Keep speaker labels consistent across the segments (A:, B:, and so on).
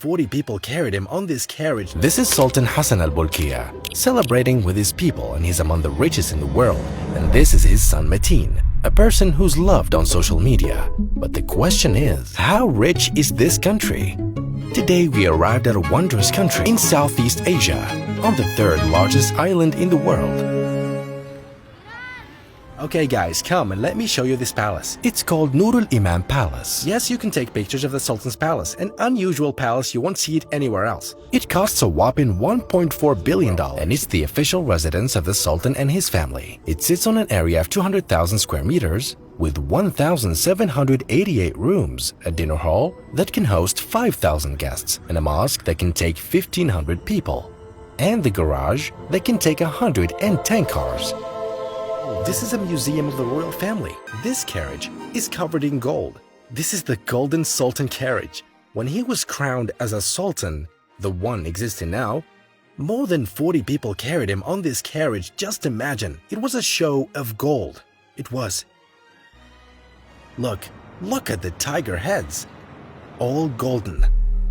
A: 40 people carried him on this carriage.
B: This is Sultan Hassan al-Bolkiah, celebrating with his people, and he's among the richest in the world. And this is his son Metin, a person who's loved on social media. But the question is, how rich is this country? Today we arrived at a wondrous country in Southeast Asia, on the third largest island in the world.
A: Okay guys, come and let me show you this palace.
B: It's called Nurul Imam Palace.
A: Yes, you can take pictures of the Sultan's palace, an unusual palace, you won't see it anywhere else.
B: It costs a whopping $1.4 billion and it's the official residence of the Sultan and his family. It sits on an area of 200,000 square meters with 1,788 rooms, a dinner hall that can host 5,000 guests, and a mosque that can take 1,500 people, and the garage that can take 110 cars.
A: This is a museum of the royal family. This carriage is covered in gold. This is the Golden Sultan carriage. When he was crowned as a sultan, the one existing now, more than 40 people carried him on this carriage. Just imagine, it was a show of gold. It was. Look at the tiger heads. All golden.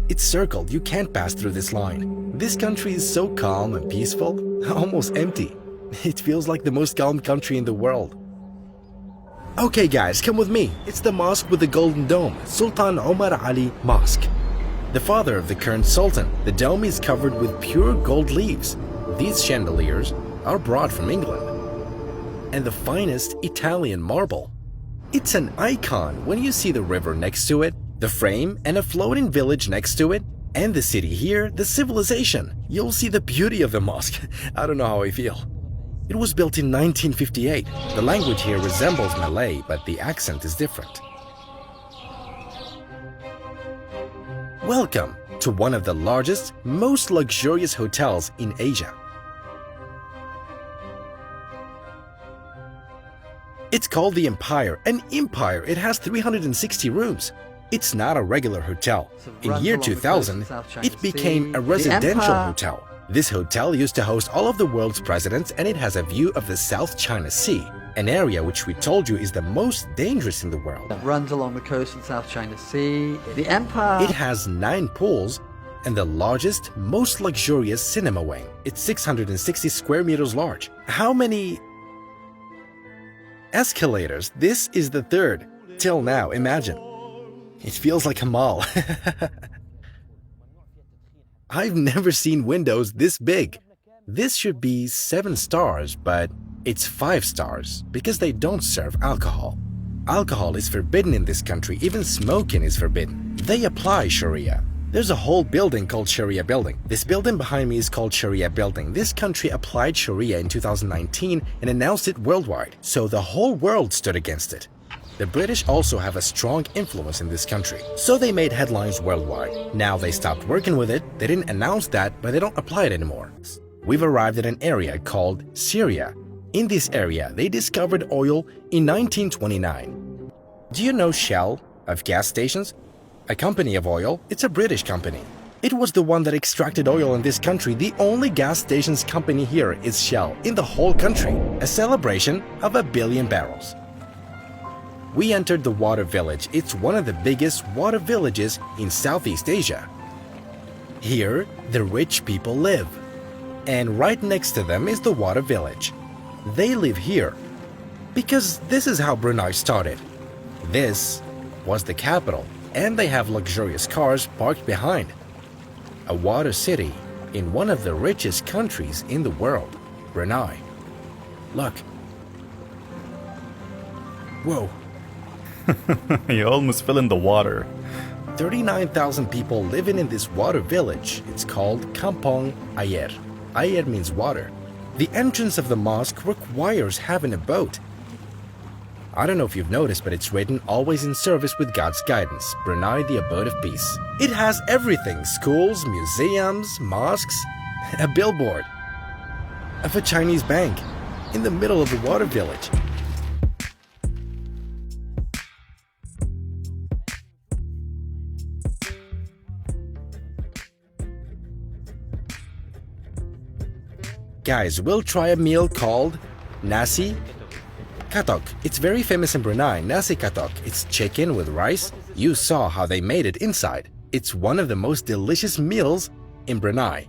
A: It's circled, you can't pass through this line. This country is so calm and peaceful, almost empty. It feels like the most calm country in the world. Okay guys, come with me. It's the mosque with the golden dome, Sultan Omar Ali Mosque. The father of the current sultan. The dome is covered with pure gold leaves. These chandeliers are brought from England. And the finest Italian marble. It's an icon when you see the river next to it, the frame and a floating village next to it, and the city here, the civilization. You'll see the beauty of the mosque. I don't know how I feel. It was built in 1958. The language here resembles Malay, but the accent is different. Welcome to one of the largest, most luxurious hotels in Asia. It's called the Empire. An empire. It has 360 rooms. It's not a regular hotel. In year 2000, it became a residential hotel. This hotel used to host all of the world's presidents, and it has a view of the South China Sea, an area which we told you is the most dangerous in the world.
C: It runs along the coast of the South China Sea. The Empire.
A: It has 9 pools and the largest, most luxurious cinema wing. It's 660 square meters large. How many escalators? This is the third. Till now, imagine. It feels like a mall. I've never seen windows this big. This should be 7 stars, but it's 5 stars because they don't serve alcohol. Alcohol is forbidden in this country, even smoking is forbidden. They apply Sharia. There's a whole building called Sharia building. This building behind me is called Sharia building. This country applied Sharia in 2019 and announced it worldwide, so the whole world stood against it. The British also have a strong influence in this country, so they made headlines worldwide. Now they stopped working with it. They didn't announce that, but they don't apply it anymore. We've arrived at an area called Syria. In this area, they discovered oil in 1929. Do you know Shell of gas stations? A company of oil. It's a British company. It was the one that extracted oil in this country. The only gas stations company here is Shell in the whole country. A celebration of 1 billion barrels. We entered the water village. It's one of the biggest water villages in Southeast Asia. Here, the rich people live. And right next to them is the water village. They live here because this is how Brunei started. This was the capital, and they have luxurious cars parked behind. A water city in one of the richest countries in the world, Brunei. Look. Whoa.
D: You almost fell in the water.
A: 39,000 people living in this water village. It's called Kampong Ayer. Ayer means water. The entrance of the mosque requires having a boat. I don't know if you've noticed, but it's written, always in service with God's guidance, Brunei, the abode of peace. It has everything, schools, museums, mosques, a billboard of a Chinese bank in the middle of the water village. Guys, we'll try a meal called nasi katok. It's very famous in Brunei, nasi katok. It's chicken with rice. You saw how they made it inside. It's one of the most delicious meals in Brunei.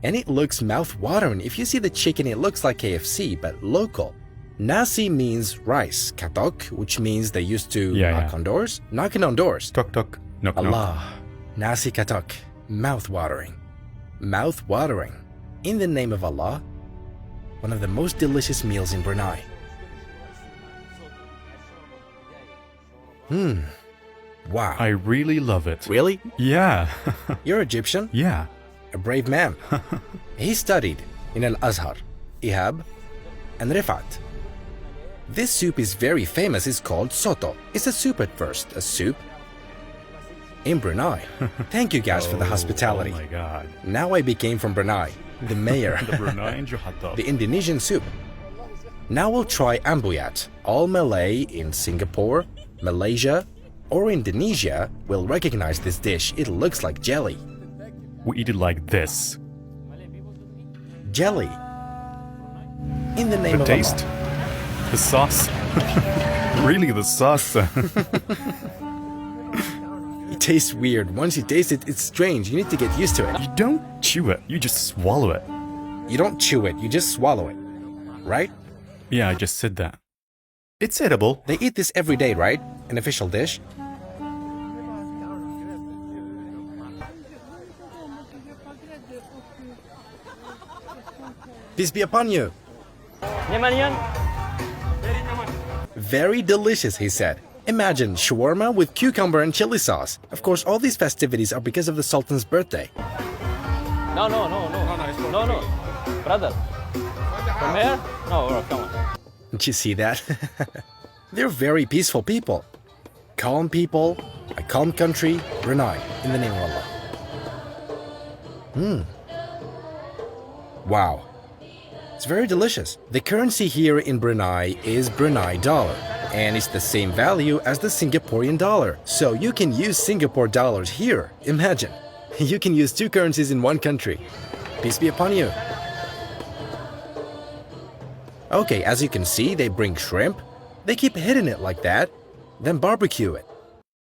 A: And it looks mouth-watering. If you see the chicken, it looks like KFC, but local. Nasi means rice, katok, which means they used to knock on doors. Knocking on doors.
D: Tok tok. Knock knock.
A: Allah. Nasi katok. Mouth-watering. Mouth-watering. In the name of Allah, one of the most delicious meals in Brunei. Wow.
D: I really love it.
A: Really?
D: Yeah.
A: You're Egyptian?
D: Yeah.
A: A brave man. He studied in Al-Azhar, Ihab, and Rifat. This soup is very famous. It's called soto. It's a soup at first, a soup in Brunei. Thank you guys for the hospitality.
D: Oh my God.
A: Now I became from Brunei, the mayor.
D: The Brunei Johadab.
A: The Indonesian soup. Now we'll try ambuyat. All Malay in Singapore, Malaysia, or Indonesia will recognize this dish. It looks like jelly.
D: We eat it like this.
A: Jelly. In the name
D: The
A: of
D: taste?
A: Allah.
D: The sauce? Really, the sauce?
A: It tastes weird. Once you taste it, it's strange. You need to get used to it.
D: You don't chew it, you just swallow it.
A: You don't chew it, you just swallow it. Right?
D: Yeah, I just said that. It's edible.
A: They eat this every day, right? An official dish? Peace be upon you. Very delicious, he said. Imagine shawarma with cucumber and chili sauce. Of course, all these festivities are because of the Sultan's birthday.
E: No. Brother. From here? No, come on.
A: Did you see that? They're very peaceful people. Calm people, a calm country, Brunei, in the name of Allah. Wow. It's very delicious. The currency here in Brunei is Brunei dollar, and it's the same value as the Singaporean dollar. So you can use Singapore dollars here. Imagine. You can use two currencies in one country. Peace be upon you. Okay, as you can see, they bring shrimp. They keep hitting it like that, then barbecue it.